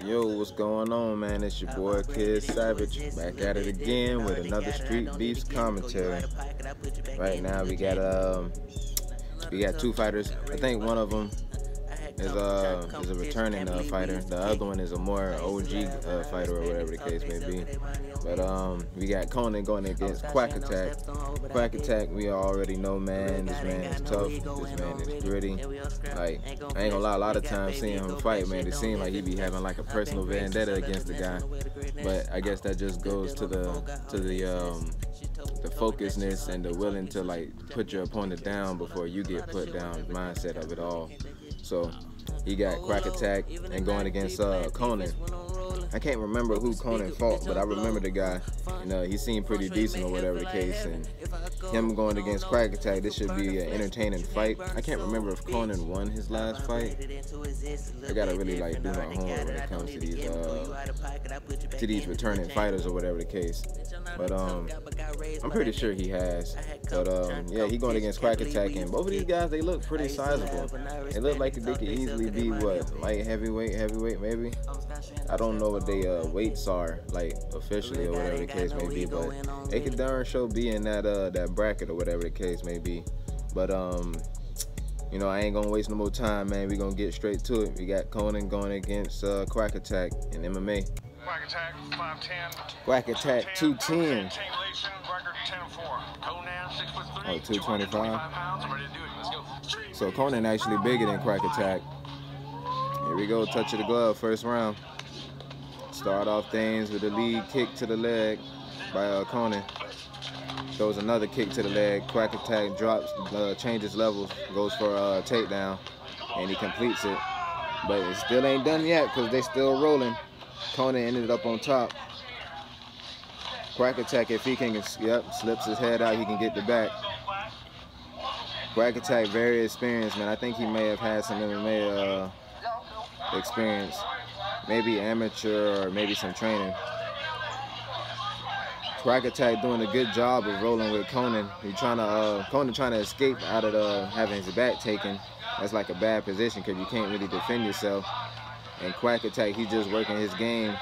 Yo, what's going on, man? It's your boy Kid Savage, back at it again with another Street Beefs commentary. Right now we got two fighters. I think one of them is a returning fighter. The other one is a more OG fighter, or whatever the case may be. But we got Conan going against Quack Attack. Quack Attack, we already know, man. This man is tough. This man is gritty. Like, I ain't gonna lie, a lot of times seeing him fight, man, it seems like he be having like a personal vendetta against the guy. But I guess that just goes to the focusness and the willing to like put your opponent down before you get put down mindset of it all. So he got Quack Attack and going against Conan. I can't remember who Conan fought, but I remember the guy. You know, he seemed pretty decent or whatever the case. And him going against Quack Attack, this should be an entertaining fight. I can't remember if Conan won his last fight. I gotta really like do my homework when it comes to these returning fighters or whatever the case. But I'm pretty sure he has. But yeah, he going against Quack Attack, and both of these guys, they look pretty sizable. They look like they could easily be what, light heavyweight maybe. I don't know what they weights are like officially or whatever the case may be, but they could darn sure be in that bracket or whatever the case may be. But you know, I ain't gonna waste no more time, man. We gonna get straight to it. We got Conan going against Quack Attack in MMA. Quack Attack 5'10". Quack Attack 210. Oh, 225. So Conan actually bigger than Quack Attack. Here we go, touch of the glove, first round. Start off things with a lead kick to the leg by Conan. Throws another kick to the leg. Quack Attack drops, changes levels, goes for a takedown, and he completes it. But it still ain't done yet because they still rolling. Conan ended up on top. Quack Attack, if he can, slips his head out, he can get the back. Quack Attack, very experienced, man. I think he may have had some MMA experience. Maybe amateur or maybe some training. Quack Attack doing a good job of rolling with Conan. Conan trying to escape out of having his back taken. That's like a bad position because you can't really defend yourself. And Quack Attack, he's just working his game,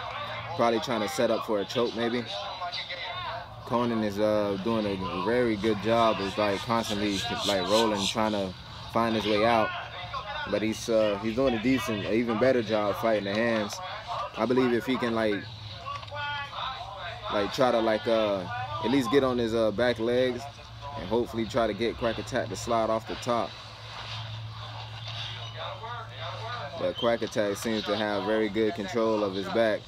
probably trying to set up for a choke maybe. Conan is doing a very good job of like constantly like rolling, trying to find his way out. But he's doing a decent, even better job fighting the hands. I believe if he can like try to at least get on his back legs and hopefully try to get Quack Attack to slide off the top. But Quack Attack seems to have very good control of his back.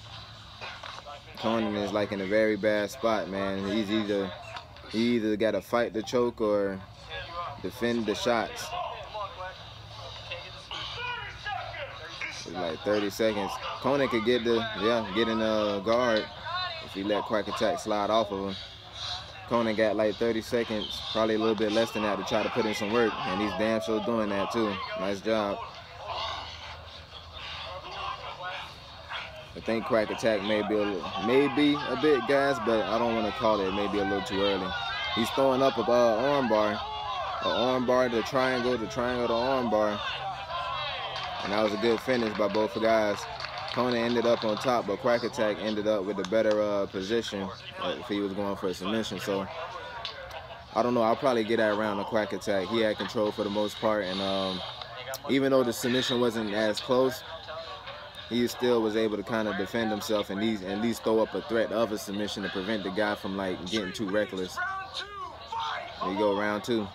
Conan is like in a very bad spot, man. He either got to fight the choke or defend the shots. It's like 30 seconds. Conan could get in a guard if he let Quack Attack slide off of him. Conan got like 30 seconds, probably a little bit less than that, to try to put in some work, and he's damn sure doing that too. Nice job. I think Quack Attack may be a bit gassed, but I don't want to call it maybe a little too early. He's throwing up a arm bar, the triangle to arm bar. And that was a good finish by both guys. Conan ended up on top, but Quack Attack ended up with a better position if he was going for a submission. So, I don't know. I'll probably get that around the Quack Attack. He had control for the most part. And even though the submission wasn't as close, he still was able to kind of defend himself and at least throw up a threat of a submission to prevent the guy from like getting too reckless. There you go, round two.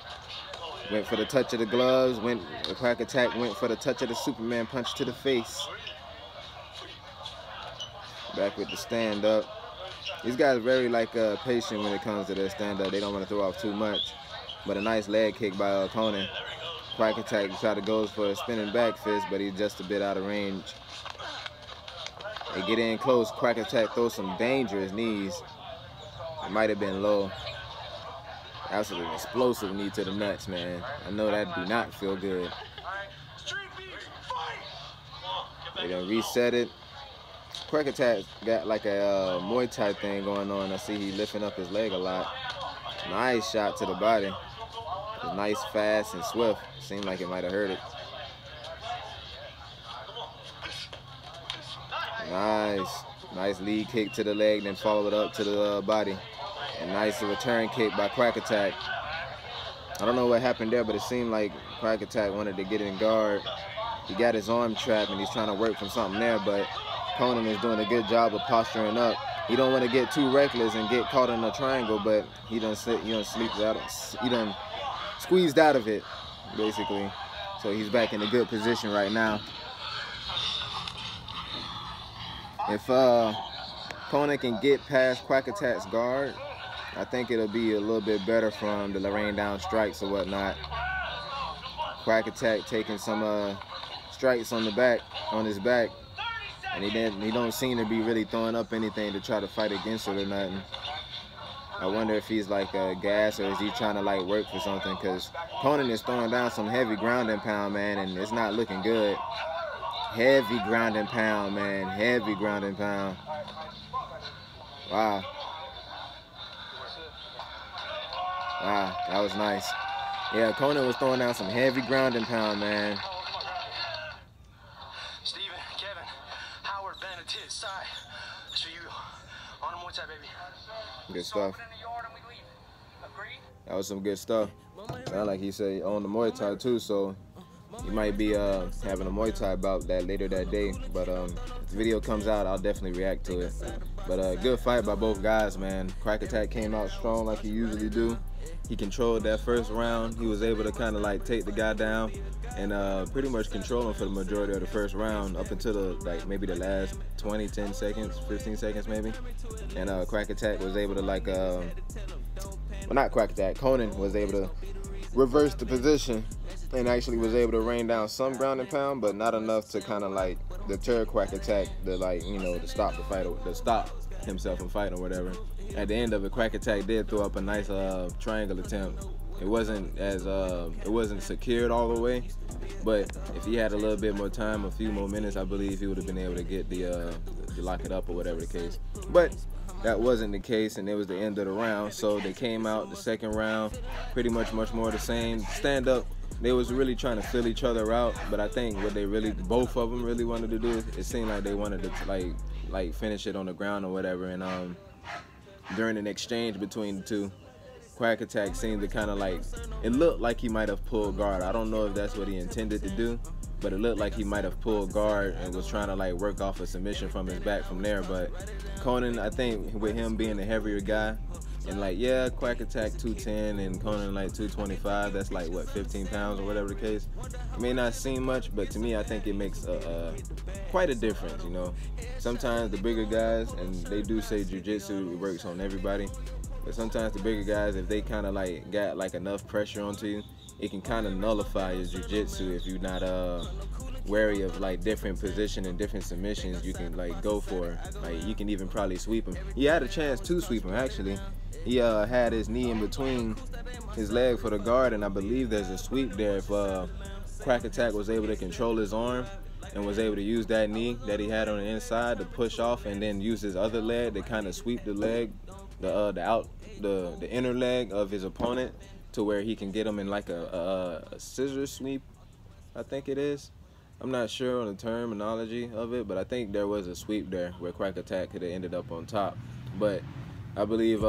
Went for the touch of the gloves. The Quack Attack went for the touch of the Superman punch to the face. Back with the stand up. These guys are very like patient when it comes to their stand up. They don't want to throw off too much. But a nice leg kick by Conan. Quack Attack tried to go for a spinning back fist, but he's just a bit out of range. They get in close. Quack Attack throws some dangerous knees. It might have been low. That's an explosive knee to the nuts, man. I know that do not feel good. They done reset it. Quack Attack got like a Muay Thai thing going on. I see he lifting up his leg a lot. Nice shot to the body. Nice, fast, and swift. Seemed like it might have hurt it. Nice lead kick to the leg, then followed up to the body. And nice return kick by Quack Attack. I don't know what happened there, but it seemed like Quack Attack wanted to get in guard. He got his arm trapped and he's trying to work from something there, but Conan is doing a good job of posturing up. He don't want to get too reckless and get caught in a triangle, but he done squeezed out of it, basically. So he's back in a good position right now. If Conan can get past Quack Attack's guard, I think it'll be a little bit better for him to rain down strikes or whatnot. Quack Attack taking some strikes on his back, and he don't seem to be really throwing up anything to try to fight against it or nothing. I wonder if he's like gas or is he trying to like work for something, because Conan is throwing down some heavy ground and pound, man, and it's not looking good. Heavy ground and pound, man. Heavy ground and pound. Wow. Wow, that was nice. Yeah, Conan was throwing down some heavy ground and pound, man. Steven, Kevin, Howard, Bennett, to his side. That's for you. On the Muay Thai, baby. Good stuff. That was some good stuff. Sound like he said on the Muay Thai too, so he might be having a Muay Thai bout that later that day. But if the video comes out, I'll definitely react to it. But good fight by both guys, man. Quack Attack came out strong like he usually do. He controlled that first round. He was able to kind of like take the guy down and pretty much control him for the majority of the first round up until maybe the last 10 seconds, 15 seconds maybe. And Quack Attack was able to like, well, not Quack Attack, Conan was able to reverse the position and actually was able to rain down some ground and pound, but not enough to kind of like deter Quack Attack to like, you know, to stop the fight, or to stop himself from fighting or whatever. At the end of it, Quack Attack did throw up a nice triangle attempt. It wasn't secured all the way, but if he had a little bit more time, a few more minutes, I believe he would have been able to get the lock it up or whatever the case. But that wasn't the case, and it was the end of the round. So they came out the second round, pretty much more the same. Stand up, they was really trying to fill each other out, but I think what they really, both of them really wanted to do, it seemed like they wanted to like finish it on the ground or whatever. And during an exchange between the two, Quack Attack seemed to kind of like, it looked like he might have pulled guard. I don't know if that's what he intended to do, but it looked like he might have pulled guard and was trying to like work off a submission from his back from there. But Conan, I think with him being the heavier guy, and like, yeah, Quack Attack 210 and Conan like 225, that's like what, 15 pounds or whatever the case. It may not seem much, but to me I think it makes quite a difference, you know. Sometimes the bigger guys, and they do say jiu-jitsu works on everybody, but sometimes the bigger guys, if they kind of like got like enough pressure onto you, it can kind of nullify your jiu-jitsu if you're not wary of like different position and different submissions you can like go for. Like you can even probably sweep him. He had a chance to sweep him actually. He had his knee in between his leg for the guard, and I believe there's a sweep there if Quack Attack was able to control his arm and was able to use that knee that he had on the inside to push off, and then use his other leg to kind of sweep the leg, the inner leg of his opponent, to where he can get him in like a scissor sweep, I think it is. I'm not sure on the terminology of it, but I think there was a sweep there where Quack Attack could have ended up on top. But I believe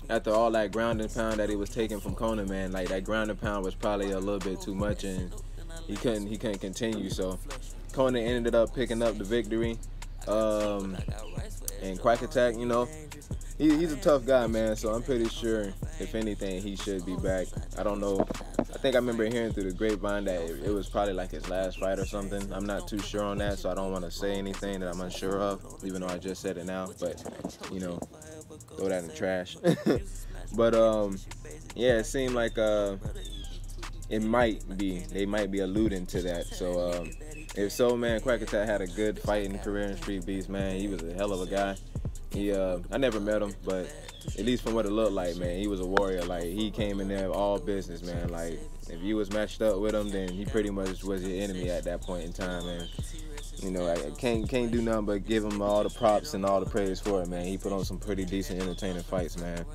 after all that ground and pound that he was taking from Conan, man, like that ground and pound was probably a little bit too much, and he couldn't continue. So Conan ended up picking up the victory. And Quack Attack, you know, he's a tough guy, man, so I'm pretty sure, if anything, he should be back. I don't know. I think I remember hearing through the grapevine that it was probably like his last fight or something. I'm not too sure on that, so I don't want to say anything that I'm unsure of, even though I just said it now. But, you know, throw that in the trash. But, yeah, it seemed like they might be alluding to that. So, if so, man, Quack Attack had a good fighting career in Streetbeefs, man. He was a hell of a guy. I never met him, but at least from what it looked like, man, he was a warrior. Like, he came in there all business, man. Like, if you was matched up with him, then he pretty much was your enemy at that point in time, man. you know, I can't do nothing but give him all the props and all the praise for it, man. He put on some pretty decent, entertaining fights, man.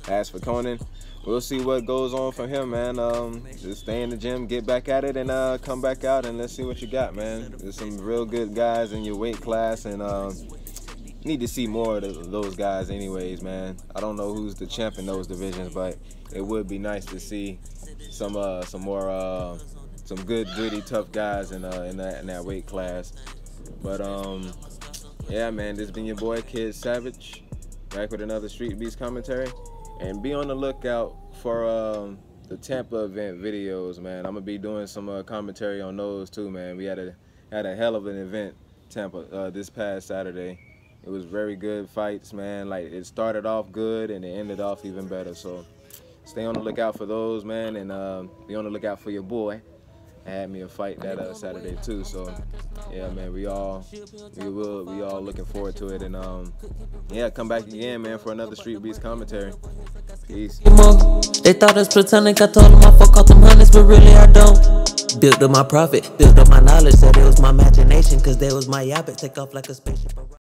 As for Conan, we'll see what goes on for him, man. Just stay in the gym, get back at it, and come back out, and let's see what you got, man. There's some real good guys in your weight class, and need to see more of those guys anyways, man. I don't know who's the champ in those divisions, but it would be nice to see some more some good, gritty, tough guys in that weight class. But yeah, man, this has been your boy Kid Savage, back with another Streetbeefs commentary, and be on the lookout for the Tampa event videos, man. I'm gonna be doing some commentary on those too, man. We had a hell of an event, Tampa, this past Saturday. It was very good fights, man. Like, it started off good and it ended off even better. So stay on the lookout for those, man, and be on the lookout for your boy. I had me a fight that Saturday too. So yeah, man, we all looking forward to it, and yeah, come back again, man, for another Streetbeefs commentary. Peace. They thought I was pretending, I told them I fuck out them hundreds, but really I don't. Built up my profit, built up my knowledge, said it was my imagination, cause they was my yappet, take off like a spaceship.